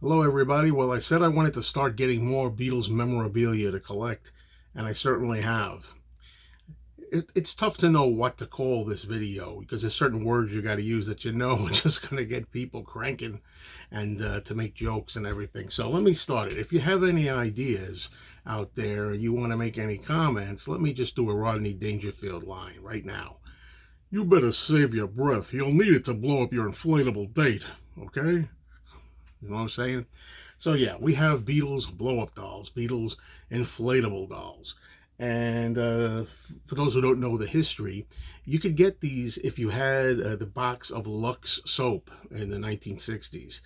Hello, everybody. Well, I said I wanted to start getting more Beatles memorabilia to collect, and I certainly have. It's tough to know what to call this video because there's certain words you got to use that you know are just going to get people cranking and to make jokes and everything. So let me start it. If you have any ideas out there, you want to make any comments, let me just do a Rodney Dangerfield line right now. You better save your breath. You'll need it to blow up your inflatable date, okay? You know what I'm saying? So yeah, we have Beatles blow-up dolls, Beatles inflatable dolls. And for those who don't know the history, you could get these if you had the box of Lux soap in the 1960s.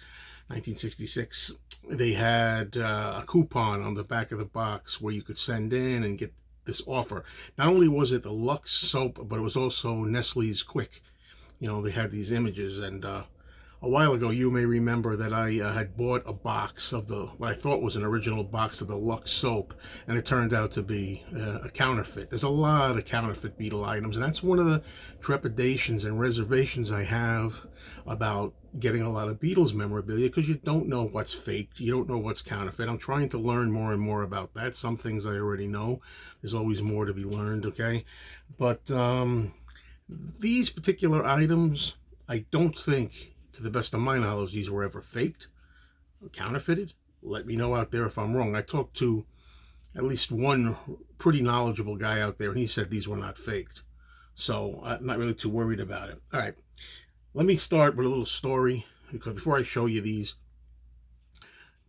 1966, they had a coupon on the back of the box where you could send in and get this offer. Not only was it the Lux soap, but it was also Nestle's Quick. You know, they had these images, and a while ago, you may remember that I had bought a box of the what I thought was an original box of the Lux soap, and it turned out to be a counterfeit. There's a lot of counterfeit Beatle items, and that's one of the trepidations and reservations I have about getting a lot of Beatles memorabilia because you don't know what's faked, you don't know what's counterfeit. I'm trying to learn more and more about that. Some things I already know. There's always more to be learned, okay? But these particular items, I don't think, to the best of my knowledge, these were ever faked or counterfeited. Let me know out there if I'm wrong. I talked to at least one pretty knowledgeable guy out there, and he said these were not faked. So I'm not really too worried about it. All right, let me start with a little story because before I show you these,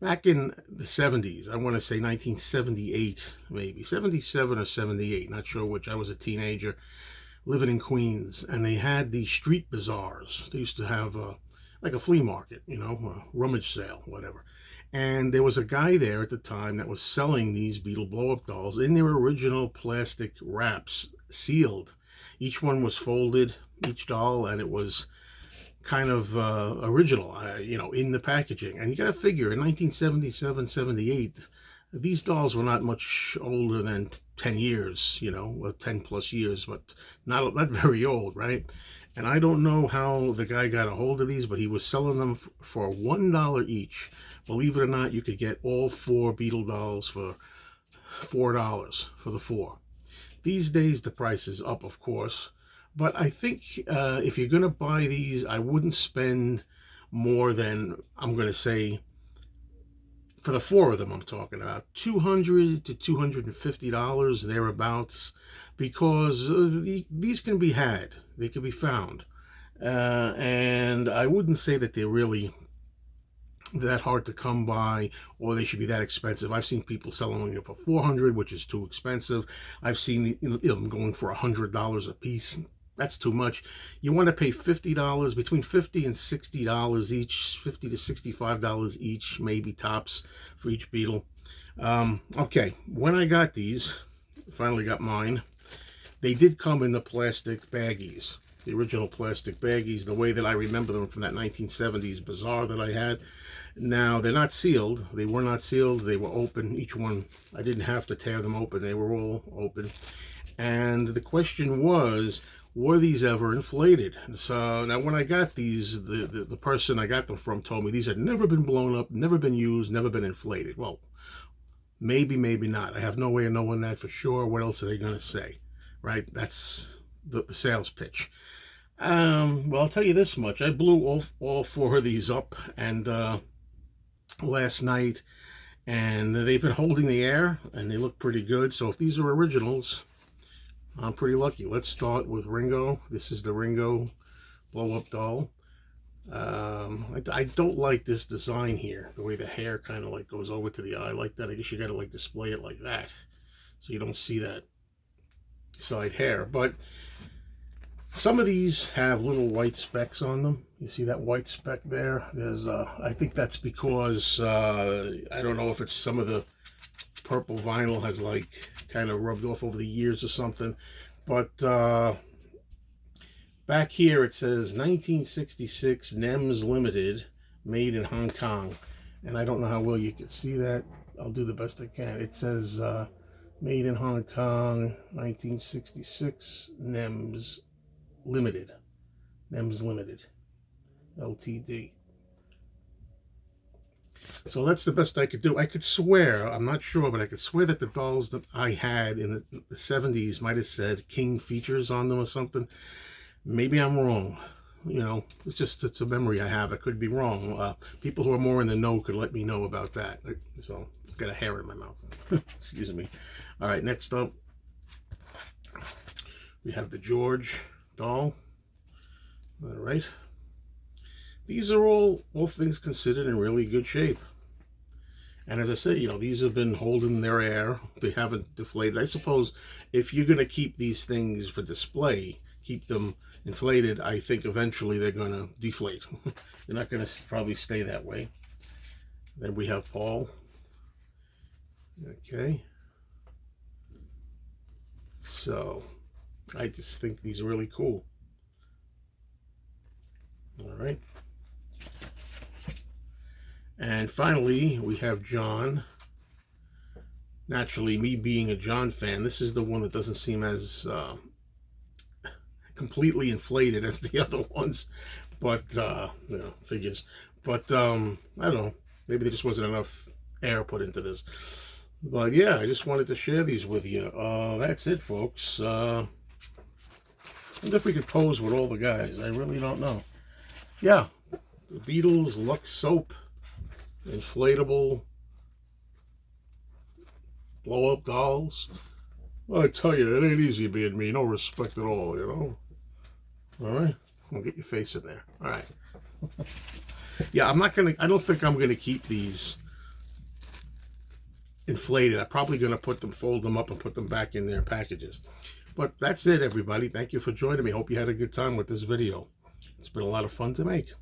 back in the 70s, I want to say 1978, maybe 77 or 78, not sure which. I was a teenager living in Queens, and they had these street bazaars. They used to have like a flea market, you know, a rummage sale, whatever. And there was a guy there at the time that was selling these Beatle blow-up dolls in their original plastic wraps, sealed. Each one was folded, each doll, and it was kind of original, you know, in the packaging. And you got to figure in 1977, 78, these dolls were not much older than 10 years, you know, well, 10 plus years, but not very old, right? And I don't know how the guy got a hold of these, but he was selling them for $1 each. Believe it or not, you could get all four Beatle dolls for $4 for the four. These days, the price is up, of course. But I think if you're going to buy these, I wouldn't spend more than, I'm going to say, for the four of them I'm talking about, $200 to $250 thereabouts, because these can be had, they can be found, and I wouldn't say that they're really that hard to come by, or they should be that expensive. I've seen people selling them for $400, which is too expensive. I've seen them going for $100 a piece. That's too much. You want to pay $50, between $50 and $60 each, $50 to $65 each, maybe tops, for each Beatle. Okay, when I got these, finally got mine, they did come in the plastic baggies, the original plastic baggies, the way that I remember them from that 1970s bazaar that I had. Now, they're not sealed. They were not sealed. They were open. Each one, I didn't have to tear them open. They were all open. And the question was, were these ever inflated? So now when I got these, the person I got them from told me these had never been blown up, never been used, never been inflated. Well, maybe, maybe not. I have no way of knowing that for sure. What else are they going to say? Right? That's the sales pitch. Well, I'll tell you this much. I blew all four of these up, and last night, and they've been holding the air, and they look pretty good. So if these are originals, I'm pretty lucky. Let's start with Ringo. This is the Ringo blow-up doll. I don't like this design here, the way the hair kind of like goes over to the eye like that. I guess you got to like display it like that, so you don't see that side hair. But some of these have little white specks on them. You see that white speck there? There's, I think that's because, I don't know if it's some of the purple vinyl has like kind of rubbed off over the years or something. But back here it says 1966 NEMS Limited, made in Hong Kong. And I don't know how well you can see that. I'll do the best I can. It says made in Hong Kong, 1966 NEMS Limited. NEMS Limited, LTD. So that's the best I could do. I could swear, I'm not sure, but I could swear that the dolls that I had in the 70s might have said King features on them or something. Maybe I'm wrong. You know, it's a memory I have. I could be wrong. People who are more in the know could let me know about that. So, I've got a hair in my mouth. Excuse me. All right, next up, we have the George doll. All right. These are all things considered, in really good shape. And as I said, you know, these have been holding their air. They haven't deflated. I suppose if you're going to keep these things for display, keep them inflated, I think eventually they're going to deflate. They're not going to probably stay that way. Then we have Paul. Okay. So, I just think these are really cool. All right. And finally, we have John. Naturally, me being a John fan, this is the one that doesn't seem as completely inflated as the other ones. But, you know, figures. But, I don't know. Maybe there just wasn't enough air put into this. But, yeah, I just wanted to share these with you. That's it, folks. I wonder if we could pose with all the guys. I really don't know. Yeah, the Beatles, Lux Soap, Inflatable, Blow-Up dolls. Well, I tell you, it ain't easy being me. No respect at all, you know. All right, I'll get your face in there. All right. Yeah, I don't think I'm gonna keep these inflated. I'm probably gonna fold them up and put them back in their packages. But that's it, everybody. Thank you for joining me. Hope you had a good time with this video. It's been a lot of fun to make.